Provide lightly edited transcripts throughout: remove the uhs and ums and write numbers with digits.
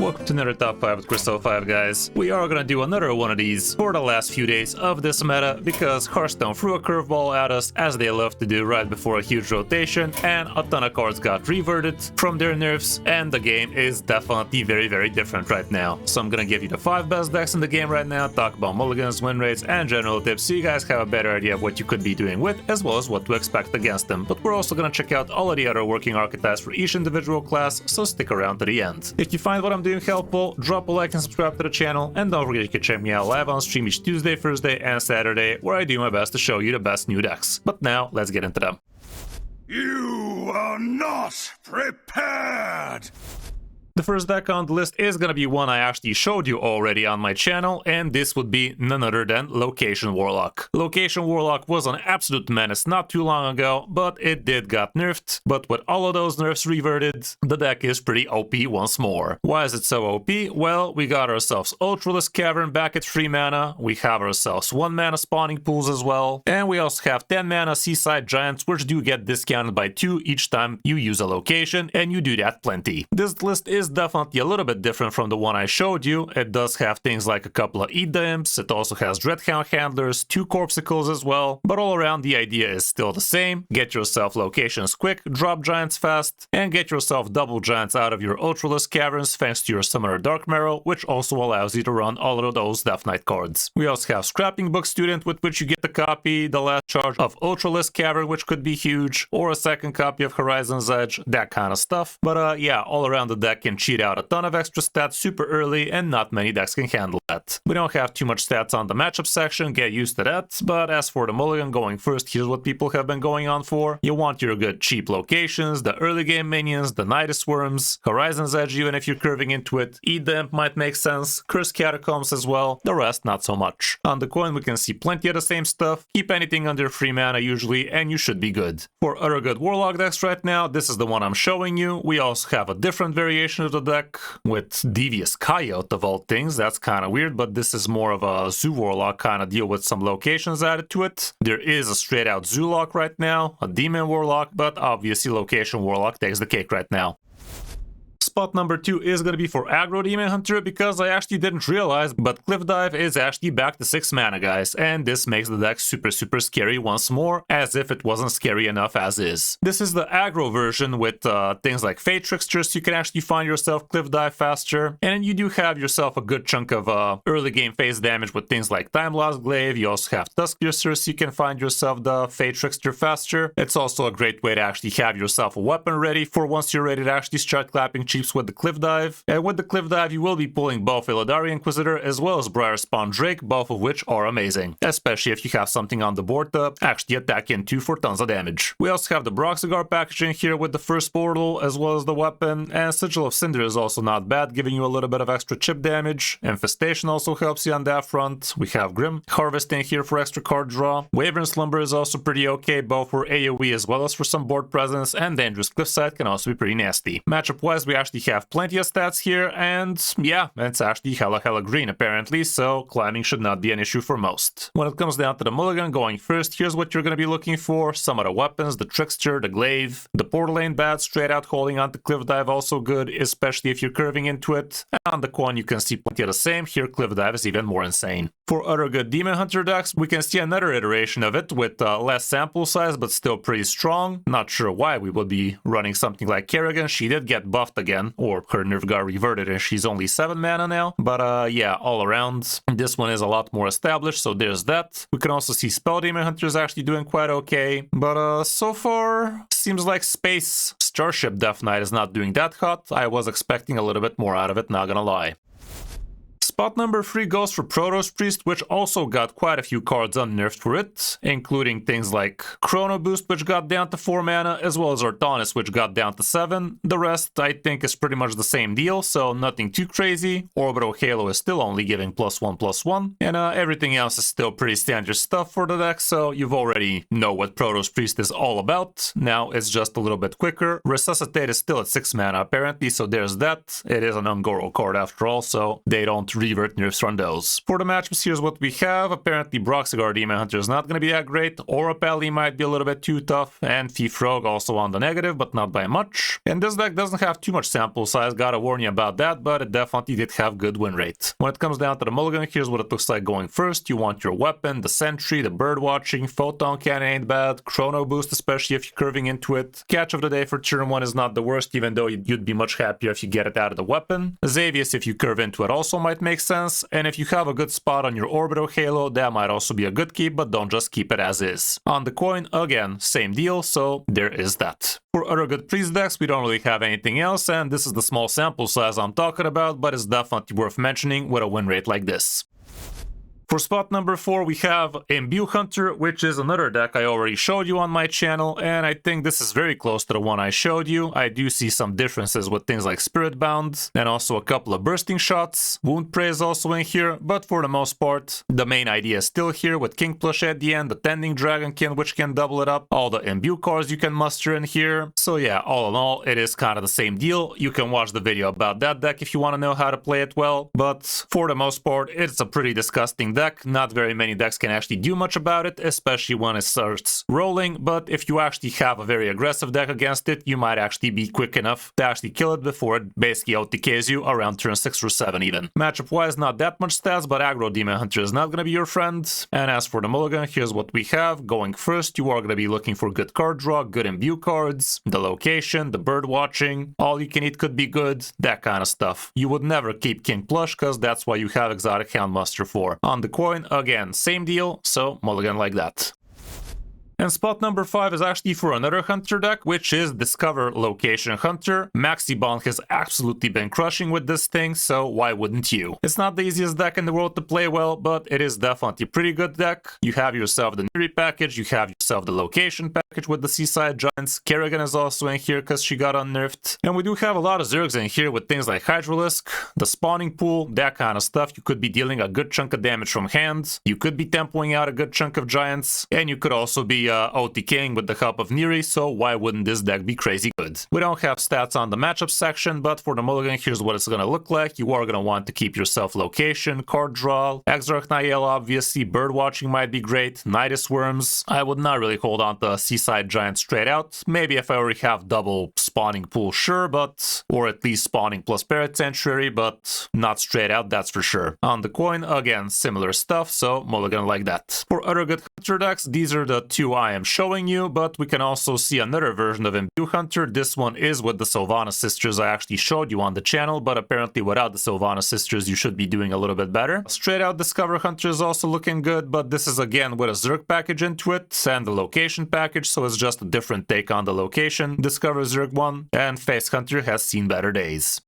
Welcome to another Top 5 with Kris 05, guys. We are gonna do another one of these for the last few days of this meta because Hearthstone threw a curveball at us, as they love to do right before a huge rotation, and a ton of cards got reverted from their nerfs, and the game is definitely very different right now. So I'm gonna give you the 5 best decks in the game right now, talk about mulligans, win rates, and general tips so you guys have a better idea of what you could be doing with, as well as what to expect against them. But we're also gonna check out all of the other working archetypes for each individual class, so stick around to the end. If you find what I'm doing helpful, drop a like and subscribe to the channel, and don't forget you can check me out live on stream each Tuesday, Thursday, and Saturday, where I do my best to show you the best new decks. But now, let's get into them. You are not prepared! The first deck on the list is gonna be one I actually showed you already on my channel, and this would be none other than Location Warlock. Location Warlock was an absolute menace not too long ago, but it did got nerfed. But with all of those nerfs reverted, the deck is pretty OP once more. Why is it so OP? Well, we got ourselves Ultralisk Cavern back at 3 mana, we have ourselves 1 mana spawning pools as well, and we also have 10 mana Seaside Giants, which do get discounted by 2 each time you use a location, and you do that plenty. This list is definitely a little bit different from the one I showed you. It does have things like a couple of Eat the Imps, it also has Dreadhound Handlers, 2 Corpsicles as well, but all around the idea is still the same. Get yourself locations quick, drop giants fast, and get yourself double giants out of your Ultralisk Caverns thanks to your Summoner Dark Marrow, which also allows you to run all of those Death Knight cards. We also have Scrapping Book Student, with which you get to copy the last charge of Ultralisk Cavern, which could be huge, or a second copy of Horizon's Edge, that kind of stuff. But yeah, all around the deck can cheat out a ton of extra stats super early, and not many decks can handle that. We don't have too much stats on the matchup section, get used to that, but as for the mulligan going first, here's what people have been going on for. You want your good cheap locations, the early game minions, the Nidus Worms, Horizon's Edge even if you're curving into it, Eat the Imp might make sense, Curse Catacombs as well, the rest not so much. On the coin we can see plenty of the same stuff, keep anything under 3 mana usually, and you should be good. For other good Warlock decks right now, this is the one I'm showing you. We also have a different variation of the deck, with Devious Coyote of all things. That's kind of weird, but this is more of a Zoo Warlock kind of deal with some locations added to it. There is a straight out Zoolock right now, a Demon Warlock, but obviously Location Warlock takes the cake right now. Spot number 2 is going to be for Aggro Demon Hunter, because I actually didn't realize, but Cliff Dive is actually back to 6 mana, guys, and this makes the deck super scary once more, as if it wasn't scary enough as is. This is the aggro version with things like Fate Trickster, so you can actually find yourself Cliff Dive faster, and you do have yourself a good chunk of early game phase damage with things like Time Lost Glaive. You also have Tuskiercer, so you can find yourself the Fate Trickster faster. It's also a great way to actually have yourself a weapon ready for once you're ready to actually start clapping cheap with the Cliff Dive. And with the Cliff Dive you will be pulling both Illidari Inquisitor as well as Briarspawn Drake, both of which are amazing, especially if you have something on the board to actually attack into for tons of damage. We also have the Broxigar packaging here with the first portal as well as the weapon, and Sigil of Cinder is also not bad, giving you a little bit of extra chip damage. Infestation also helps you on that front. We have Grim Harvesting here for extra card draw. Wyvern Slumber is also pretty okay, both for AoE as well as for some board presence, and Dangerous Cliffside can also be pretty nasty. Matchup wise we actually have plenty of stats here, and yeah, it's actually hella green apparently, so climbing should not be an issue for most. When it comes down to the mulligan going first, here's what you're going to be looking for. Some of the weapons, the Trickster, the Glaive, the Portal ain't bad, straight out holding on to Cliff Dive also good, especially if you're curving into it. And on the coin you can see plenty of the same, here Cliff Dive is even more insane. For other good Demon Hunter decks, we can see another iteration of it with less sample size but still pretty strong. Not sure why we would be running something like Kerrigan. She did get buffed again, or her nerf got reverted and she's only 7 mana now. But yeah, all around, this one is a lot more established, so there's that. We can also see Spell Demon Hunter is actually doing quite okay. But so far, seems like Space Starship Death Knight is not doing that hot. I was expecting a little bit more out of it, not gonna lie. Spot number 3 goes for Protos Priest, which also got quite a few cards unnerfed for it, including things like Chrono Boost, which got down to 4 mana, as well as Artanis, which got down to 7. The rest, I think, is pretty much the same deal, so nothing too crazy. Orbital Halo is still only giving +1/+1, and everything else is still pretty standard stuff for the deck, so you've already know what Protos Priest is all about. Now it's just a little bit quicker. Resuscitate is still at 6 mana apparently, so there's that. It is an Ungoro card after all, so they don't don't revert nerfs from those. For the matchups, here's what we have. Apparently, Broxigar Demon Hunter is not going to be that great. Aura Pally might be a little bit too tough, and Thief Rogue also on the negative, but not by much. And this deck doesn't have too much sample size, gotta warn you about that, but it definitely did have good win rate. When it comes down to the mulligan, here's what it looks like going first. You want your weapon, the sentry, the bird watching, photon cannon ain't bad, chrono boost, especially if you're curving into it. Catch of the day for turn 1 is not the worst, even though you'd be much happier if you get it out of the weapon. Xavius, if you curve into it, also might make sense, and if you have a good spot on your orbital halo, that might also be a good keep, but don't just keep it as is. On the coin, again, same deal, so there is that. For other good priest decks, we don't really have anything else, and this is the small sample size I'm talking about, but it's definitely worth mentioning with a win rate like this. For spot number 4, we have Imbue Hunter, which is another deck I already showed you on my channel, and I think this is very close to the one I showed you. I do see some differences with things like Spirit Bound, and also a couple of bursting shots. Wound Prey is also in here, but for the most part, the main idea is still here with King Plush at the end, the Tending Dragonkin, which can double it up, all the Imbue cards you can muster in here. So yeah, all in all, it is kind of the same deal. You can watch the video about that deck if you want to know how to play it well, but for the most part, it's a pretty disgusting deck. Not very many decks can actually do much about it, especially when it starts rolling, but if you actually have a very aggressive deck against it, you might actually be quick enough to actually kill it before it basically OTKs you around turn 6 or 7 even. Matchup wise, not that much stats, but Aggro Demon Hunter is not going to be your friend. And as for the mulligan, here's what we have. Going first, you are going to be looking for good card draw, good imbue cards, the location, the bird watching, all you can eat could be good, that kind of stuff. You would never keep King Plush, because that's why you have Exotic Houndmaster for. On the coin, again, same deal, so mulligan like that. And spot number 5 is actually for another Hunter deck, which is Discover Location Hunter. Maxibon has absolutely been crushing with this thing, so why wouldn't you? It's not the easiest deck in the world to play well, but it is definitely a pretty good deck. You have yourself the Neri package, you have yourself the Location package with the Seaside Giants. Kerrigan is also in here because she got unnerfed. And we do have a lot of Zergs in here with things like Hydralisk, the Spawning Pool, that kind of stuff. You could be dealing a good chunk of damage from hand, you could be tempoing out a good chunk of Giants, and you could also be OTKing with the help of Neri, so why wouldn't this deck be crazy good? We don't have stats on the matchup section, but for the mulligan, here's what it's going to look like. You are going to want to keep yourself location, card draw, Exarch Niall obviously, bird watching might be great, Nidus Worms. I would not really hold on to Seaside Giant straight out. Maybe if I already have double Spawning Pool, sure, but, or at least Spawning plus Parrot Sanctuary, but not straight out, that's for sure. On the coin, again, similar stuff, so mulligan like that. For other good Hunter decks, these are the two I am showing you, but we can also see another version of Imbue Hunter. This one is with the Sylvanas sisters I actually showed you on the channel, but apparently without the Sylvanas sisters you should be doing a little bit better. Straight out Discover Hunter is also looking good, but this is again with a Zerg package into it and the location package, so it's just a different take on the location. Discover Zerg 1, and Face Hunter has seen better days.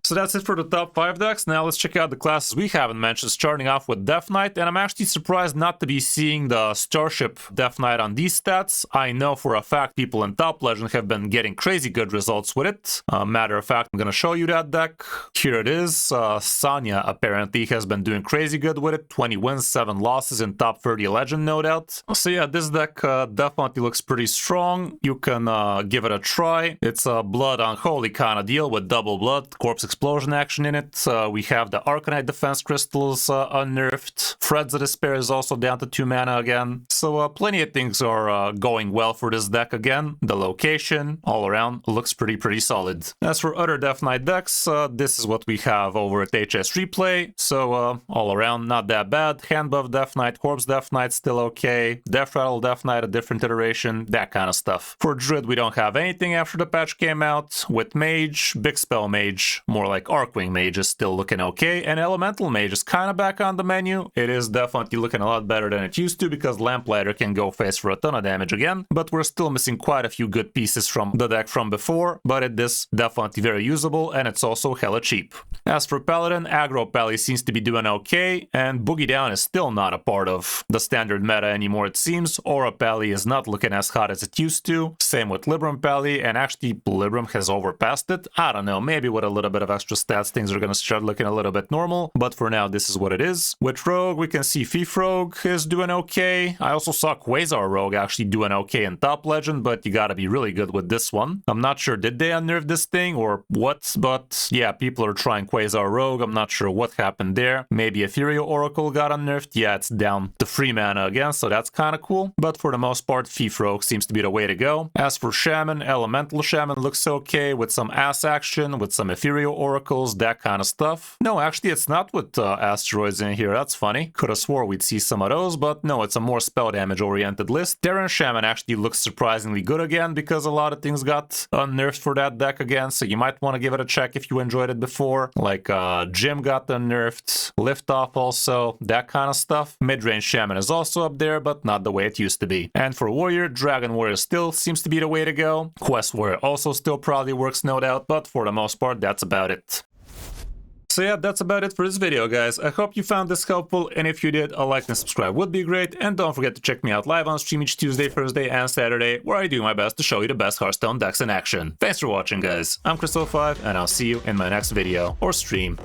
So that's it for the top 5 decks. Now let's check out the classes we haven't mentioned, starting off with Death Knight, and I'm actually surprised not to be seeing the Starship Death Knight on these stats. I know for a fact people in Top Legend have been getting crazy good results with it. Matter of fact, I'm going to show you that deck. Here it is. Sanya apparently has been doing crazy good with it. 20 wins, 7 losses in top 30 Legend, no doubt. So yeah, this deck definitely looks pretty strong. You can give it a try. It's a Blood Unholy kind of deal with double blood, Corpse Explosion action in it. We have the Arcanite Defense Crystals unnerfed. Threads of Despair is also down to 2 mana again. So plenty of things are going well for this deck again. The location, all around, looks pretty solid. As for other Death Knight decks, this is what we have over at HS Replay. So all around, not that bad. Hand Buff Death Knight, Corpse Death Knight, still okay. Death Rattle Death Knight, a different iteration, that kind of stuff. For Druid, we don't have anything after the patch came out. With Mage, Big Spell Mage, more like Arcwing Mage is still looking okay, and Elemental Mage is kind of back on the menu. It is definitely looking a lot better than it used to because Lamplighter can go face for a ton of damage again, but we're still missing quite a few good pieces from the deck from before, but it is definitely very usable, and it's also hella cheap. As for Paladin, Aggro Pally seems to be doing okay, and Boogie Down is still not a part of the standard meta anymore it seems. Aura Pally is not looking as hot as it used to, same with Libram Pally, and actually Libram has overpassed it. I don't know, maybe with a little bit of extra stats, things are gonna start looking a little bit normal, but for now, this is what it is. With Rogue, we can see Thief Rogue is doing okay. I also saw Quasar Rogue actually doing okay in Top Legend, but you gotta be really good with this one. I'm not sure, did they unnerf this thing or what, but yeah, people are trying Quasar Rogue. I'm not sure what happened there. Maybe Ethereal Oracle got unnerfed. Yeah, it's down to 3 mana again, so that's kind of cool. But for the most part, Thief Rogue seems to be the way to go. As for Shaman, Elemental Shaman looks okay with some ass action, with some Ethereal Oracles, that kind of stuff. No, actually, it's not with asteroids in here. That's funny. Could have swore we'd see some of those, but no, it's a more spell damage oriented list. Terran Shaman actually looks surprisingly good again because a lot of things got unnerfed for that deck again, so you might want to give it a check if you enjoyed it before. Like Jim got unnerfed, Liftoff also, that kind of stuff. Mid-range Shaman is also up there, but not the way it used to be. And for Warrior, Dragon Warrior still seems to be the way to go. Quest Warrior also still probably works, no doubt, but for the most part, that's about it. So yeah, that's about it for this video, guys. I hope you found this helpful, and if you did, a like and subscribe would be great. And don't forget to check me out live on stream each Tuesday, Thursday, and Saturday, where I do my best to show you the best Hearthstone decks in action. Thanks for watching, guys. I'm Kris05, and I'll see you in my next video or stream.